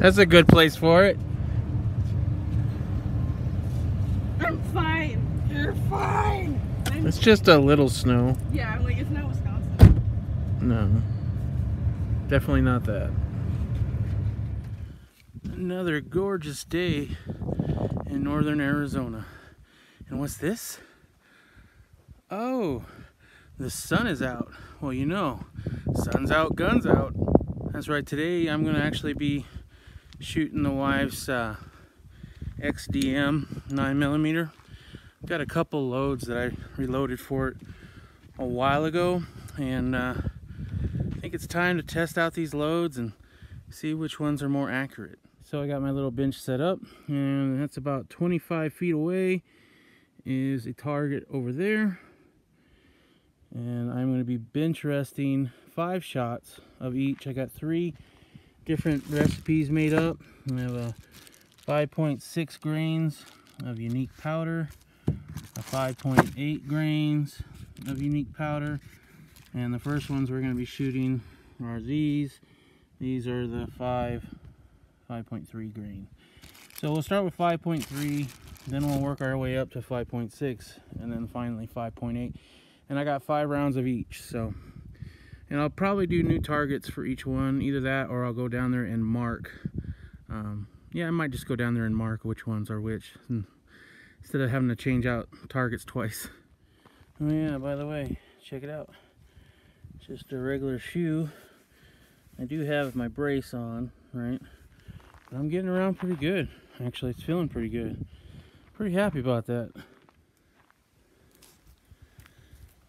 That's a good place for it. I'm fine. You're fine. It's just a little snow. Yeah, I'm like, it's not Wisconsin. No. Definitely not that. Another gorgeous day in northern Arizona. And what's this? Oh, the sun is out. Well, you know, sun's out, guns out. That's right, today I'm going to actually be shooting the wife's XDM 9mm. Got a couple loads that I reloaded for it a while ago, and I think it's time to test out these loads and see which ones are more accurate. So I got my little bench set up, and that's about 25 feet away is a target over there, and I'm going to be bench resting 5 shots of each. I got 3 different recipes made up. I have a 5.6 grains of unique powder, a 5.8 grains of unique powder, and the first ones we're going to be shooting are these. These are the 5.3 grain. So we'll start with 5.3, then we'll work our way up to 5.6, and then finally 5.8. And I got 5 rounds of each. So, and I'll probably do new targets for each one, either that or I'll go down there and mark. Yeah, I might just go down there and mark which ones are which, instead of having to change out targets twice. Oh yeah, by the way, check it out. Just a regular shoe. I do have my brace on, right? But I'm getting around pretty good. Actually, it's feeling pretty good. Pretty happy about that.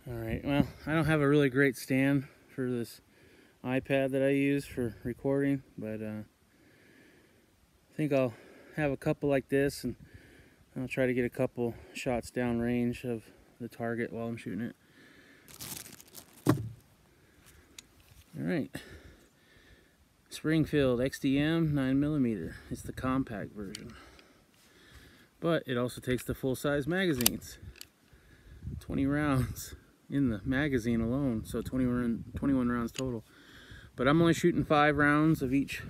Alright, well, I don't have a really great stand for this iPad that I use for recording, but I think I'll have a couple like this, and I'll try to get a couple shots down range of the target while I'm shooting it. Alright. Springfield XDM 9mm. It's the compact version. But it also takes the full-size magazines. 20 rounds in the magazine alone, so 21 rounds total. But I'm only shooting 5 rounds of each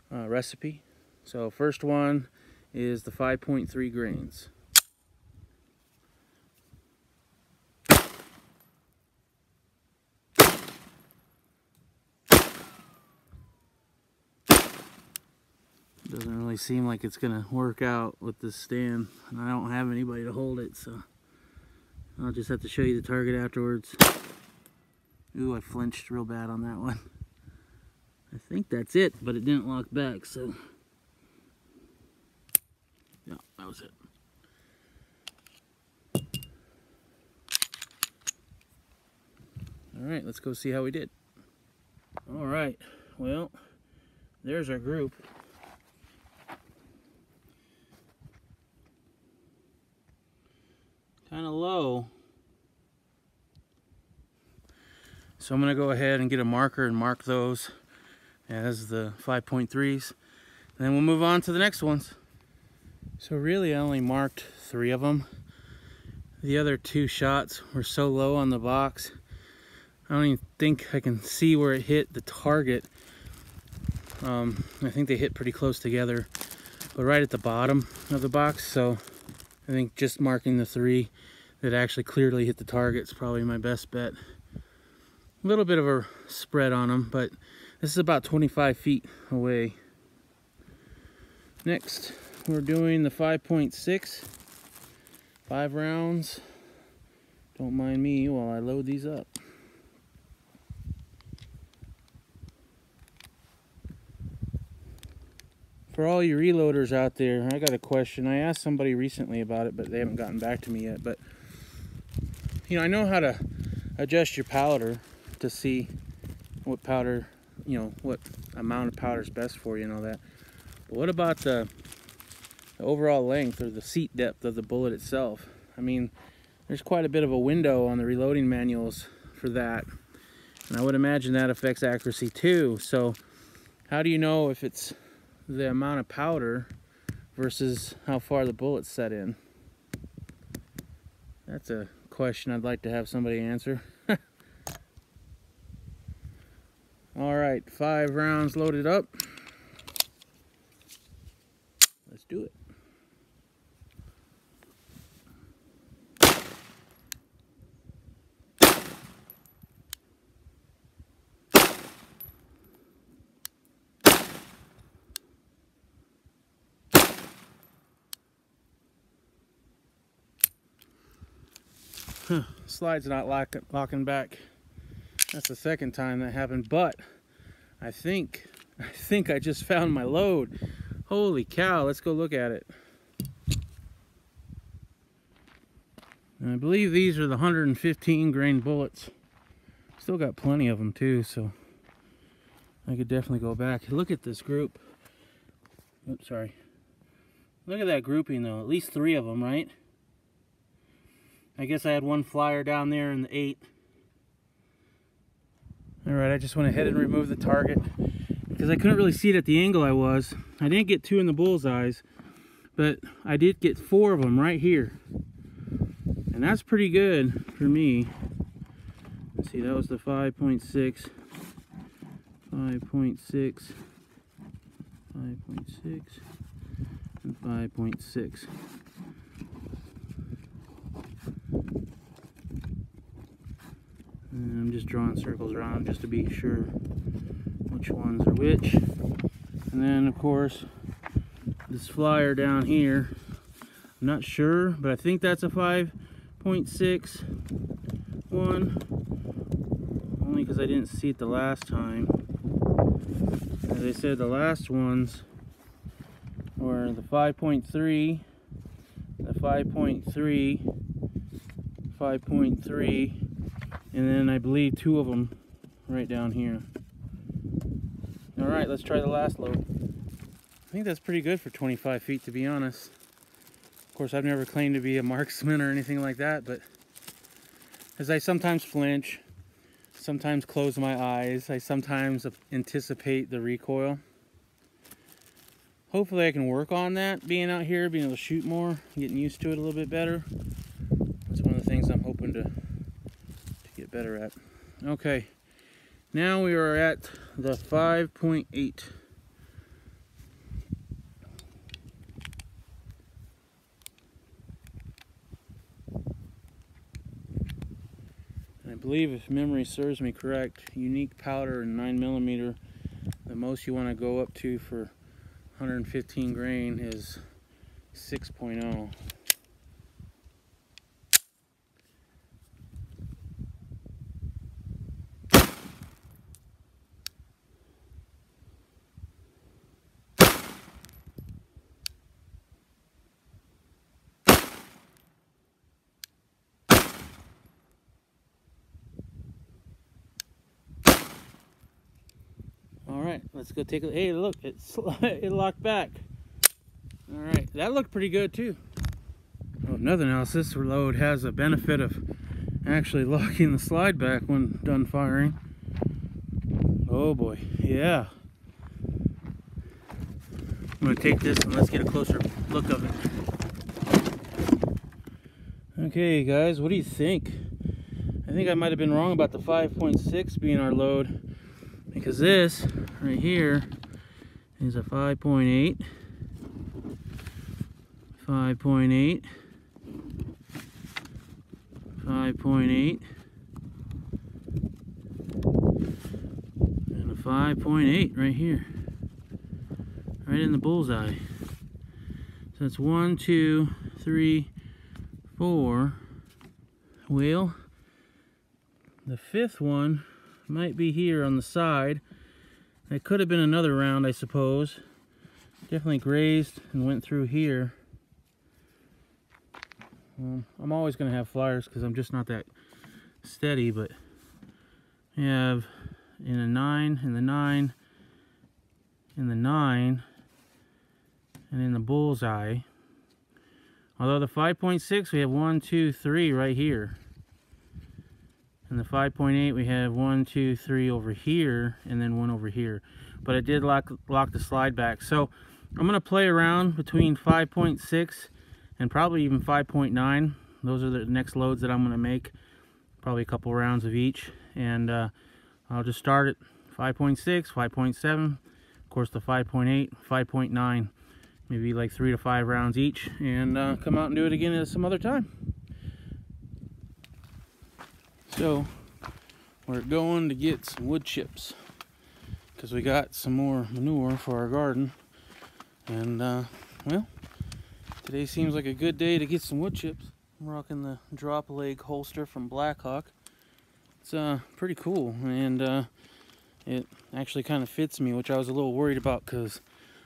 recipe. So first one is the 5.3 grains. Doesn't really seem like it's gonna work out with this stand, and I don't have anybody to hold it, so I'll just have to show you the target afterwards. Ooh, I flinched real bad on that one. I think that's it, but it didn't lock back, so yeah, that was it. Alright, let's go see how we did. Alright, well, there's our group. Kind of low. So I'm going to go ahead and get a marker and mark those as the 5.3s. And then we'll move on to the next ones. So really I only marked 3 of them. The other 2 shots were so low on the box, I don't even think I can see where it hit the target. I think they hit pretty close together, but right at the bottom of the box. So I think just marking the 3 that actually clearly hit the target is probably my best bet. A little bit of a spread on them, but this is about 25 feet away. Next, we're doing the 5.6, 5 rounds. Don't mind me while I load these up. For all you reloaders out there, I got a question. I asked somebody recently about it, but they haven't gotten back to me yet. But, you know, I know how to adjust your powder to see what powder, you know, what amount of powder is best for you and all that. But what about the overall length or the seat depth of the bullet itself? I mean, there's quite a bit of a window on the reloading manuals for that. And I would imagine that affects accuracy too. So how do you know if it's the amount of powder versus how far the bullet's set in? That's a question I'd like to have somebody answer. All right, 5 rounds loaded up. do it. Slide's not locking back. That's the second time that happened, but I think I just found my load. Holy cow, let's go look at it. And I believe these are the 115 grain bullets. Still got plenty of them too, so I could definitely go back. Look at this group. Oops, sorry. Look at that grouping though, at least 3 of them, right? I guess I had one flyer down there in the 8. Alright, I just went ahead and removed the target because I couldn't really see it at the angle I was. I didn't get 2 in the bullseyes, but I did get 4 of them right here. And that's pretty good for me. Let's see, that was the 5.6, 5.6, 5.6, and 5.6. And I'm just drawing circles around just to be sure which ones are which. And then of course this flyer down here, I'm not sure, but I think that's a 5.6 one, only because I didn't see it the last time. As I said, the last ones were the 5.3, the 5.3, 5.3, and then I believe 2 of them right down here. All right, let's try the last load. I think that's pretty good for 25 feet, to be honest. Of course, I've never claimed to be a marksman or anything like that, but as I sometimes flinch, sometimes close my eyes, I sometimes anticipate the recoil. Hopefully I can work on that, being out here, being able to shoot more, getting used to it a little bit better. That's one of the things I'm hoping to get better at. Okay, now we are at the 5.8. I believe, if memory serves me correct, unique powder and 9mm, the most you want to go up to for 115 grain is 6.0. Let's go take a look. Hey, look, it locked back. All right, that looked pretty good too. Oh, if nothing else, this load has a benefit of actually locking the slide back when done firing. Oh boy, yeah. I'm gonna take this and let's get a closer look of it. Okay, guys, what do you think? I think I might have been wrong about the 5.6 being our load, because this right here is a 5.8, 5.8, 5.8, and a 5.8 right here, right in the bullseye. So that's 1, 2, 3, 4. Well, the 5th one might be here on the side. It could have been another round, I suppose. Definitely grazed and went through here. I'm always going to have flyers because I'm just not that steady, but we have in a 9, in the 9, in the 9, and in the bullseye. Although the 5.6, we have 1, 2, 3 right here. And the 5.8, we have 1, 2, 3 over here, and then 1 over here. But it did lock the slide back. So I'm going to play around between 5.6 and probably even 5.9. Those are the next loads that I'm going to make. Probably a couple rounds of each. And I'll just start at 5.6, 5.7, of course the 5.8, 5.9. maybe like 3 to 5 rounds each, and come out and do it again at some other time. So we're going to get some wood chips because we got some more manure for our garden, and well, today seems like a good day to get some wood chips. I'm rocking the drop leg holster from Blackhawk. It's pretty cool, and it actually kind of fits me, which I was a little worried about because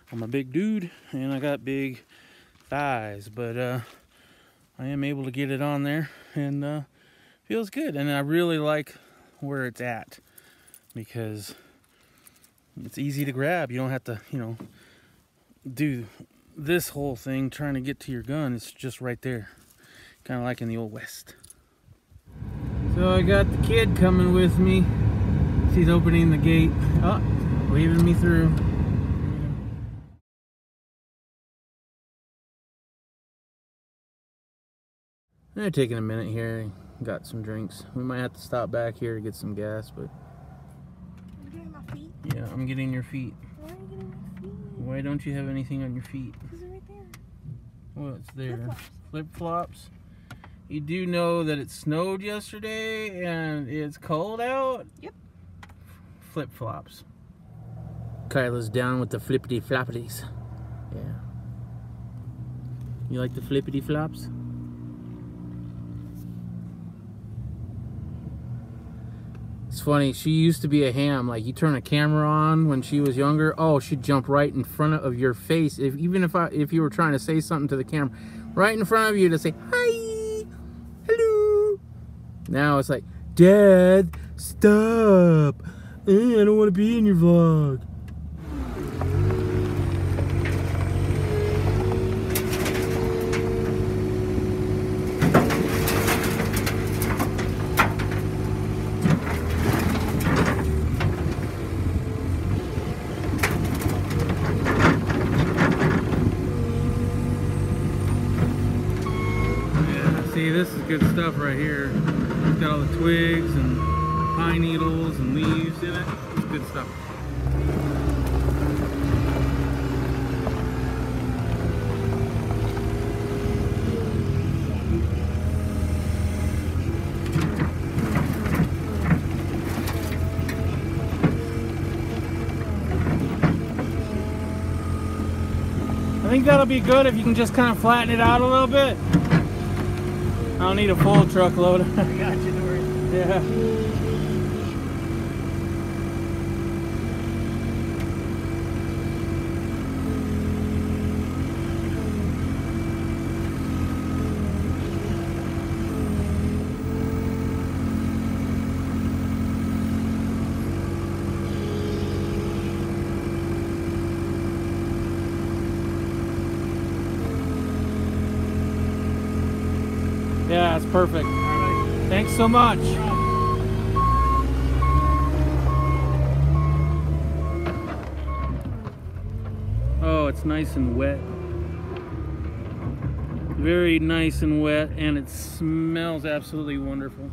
I'm a big dude and I got big thighs, but I am able to get it on there, and feels good. And I really like where it's at because it's easy to grab. You don't have to, you know, do this whole thing trying to get to your gun. It's just right there, kind of like in the old West. So I got the kid coming with me. She's opening the gate. Oh, waving me through. They're taking a minute here. Got some drinks. We might have to stop back here to get some gas, but You're getting my feet? yeah, I'm getting your feet. Why are you getting my feet? Why don't you have anything on your feet? Because they're right there. What's there? Flip-flops. Flip-flops. You do know that it snowed yesterday and it's cold out? Yep. Flip-flops. Kyla's down with the flippity floppities. Yeah. You like the flippity flops? It's funny, she used to be a ham. Like, you turn a camera on when she was younger, oh, she'd jump right in front of your face. Even if you were trying to say something to the camera, right in front of you to say, hi, hello. Now it's like, Dad, stop. I don't want to be in your vlog. See, this is good stuff right here. It's got all the twigs and pine needles and leaves in it. It's good stuff. I think that'll be good if you can just kind of flatten it out a little bit. I don't need a full truckload. I got you, Dory. Yeah. Yeah, it's perfect. Right. Thanks so much. Oh, it's nice and wet. Very nice and wet, and it smells absolutely wonderful.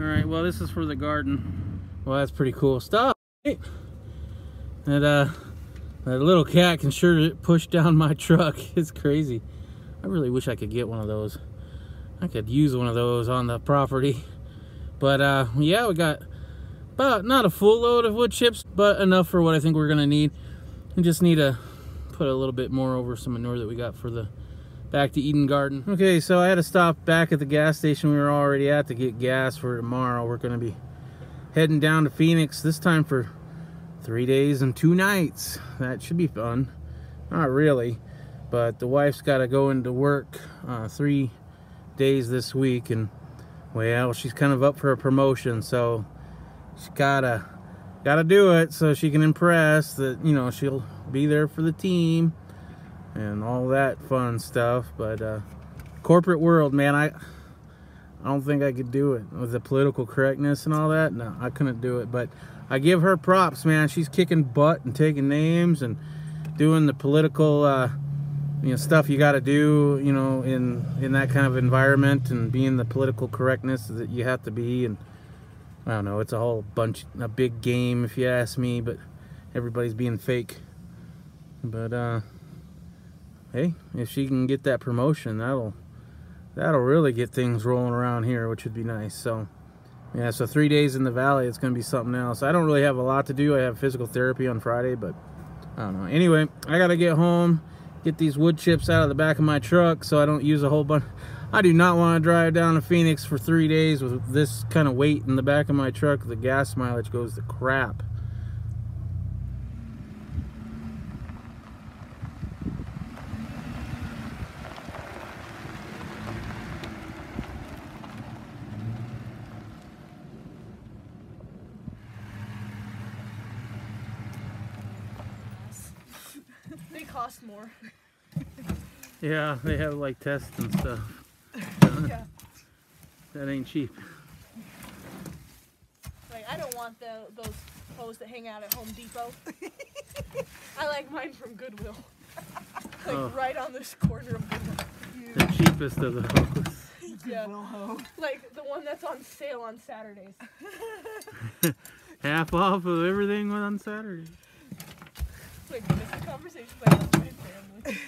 All right, well, this is for the garden. Well, that's pretty cool stuff. That little cat can sure push down my truck. It's crazy. I really wish I could get one of those. I could use one of those on the property. But yeah, we got about not a full load of wood chips, but enough for what I think we're gonna need. We just need to put a little bit more over some manure that we got for the back to Eden garden. Okay, so I had to stop back at the gas station we were already at to get gas for tomorrow. We're gonna be heading down to Phoenix this time for 3 days and 2 nights. That should be fun. Not really, but the wife's got to go into work 3 days this week, and well, she's kind of up for a promotion, so she's gotta do it so she can impress that, you know, she'll be there for the team and all that fun stuff. But corporate world, man, I don't think I could do it with the political correctness and all that. No, I couldn't do it, but I give her props, man. She's kicking butt and taking names and doing the political you know, stuff you got to do, you know, in that kind of environment, and being the political correctness that you have to be. And I don't know, it's a big game if you ask me, but everybody's being fake. But hey, if she can get that promotion, that'll really get things rolling around here, which would be nice. So yeah, so 3 days in the valley, it's gonna be something else. I don't really have a lot to do. I have physical therapy on Friday, but I don't know. Anyway, I gotta get home, get these wood chips out of the back of my truck so I don't use a whole bunch. I do not want to drive down to Phoenix for 3 days with this kind of weight in the back of my truck. The gas mileage goes to crap. They cost more. Yeah, they have like tests and stuff. Yeah. That ain't cheap. Like, I don't want those hose that hang out at Home Depot. I like mine from Goodwill. Like right on this corner of Goodwill. The cheapest of the hose. Yeah. Like the one that's on sale on Saturdays. Half off of everything on Saturday. Like, this is a conversation I have with my family.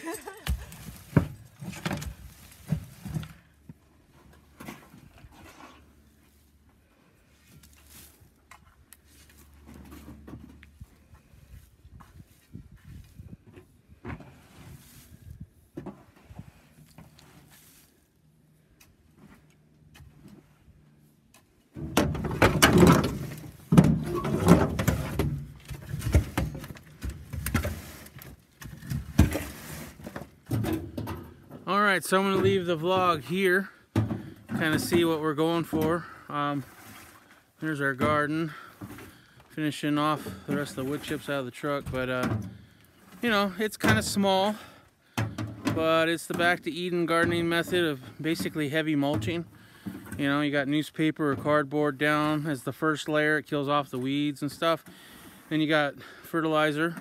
Alright, so I'm going to leave the vlog here, kind of see what we're going for. There's our garden, finishing off the rest of the wood chips out of the truck, but you know, it's kind of small, but it's the back to Eden gardening method of basically heavy mulching. You know, you got newspaper or cardboard down as the first layer. It kills off the weeds and stuff. Then you got fertilizer,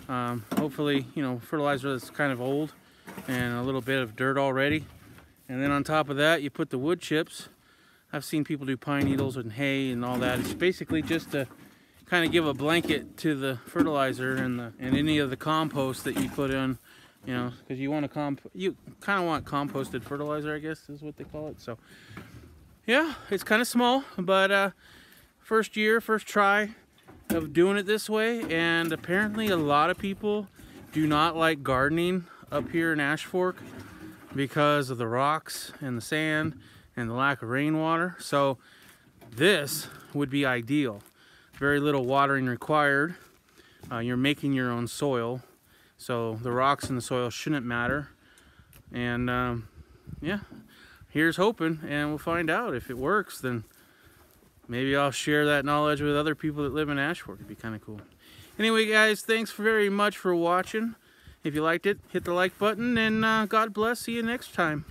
hopefully, you know, fertilizer that's kind of old and a little bit of dirt already. And then on top of that, you put the wood chips. I've seen people do pine needles and hay and all that. It's basically just to kind of give a blanket to the fertilizer and any of the compost that you put in, you know, because you want you kind of want composted fertilizer, I guess is what they call it. So yeah, it's kind of small, but first try of doing it this way, and apparently a lot of people do not like gardening up here in Ash Fork because of the rocks and the sand and the lack of rainwater. So this would be ideal. Very little watering required. You're making your own soil, so the rocks in the soil shouldn't matter. And yeah, here's hoping, and we'll find out. If it works, then maybe I'll share that knowledge with other people that live in Ash Fork. It'd be kind of cool. Anyway, guys, thanks very much for watching. If you liked it, hit the like button, and God bless. See you next time.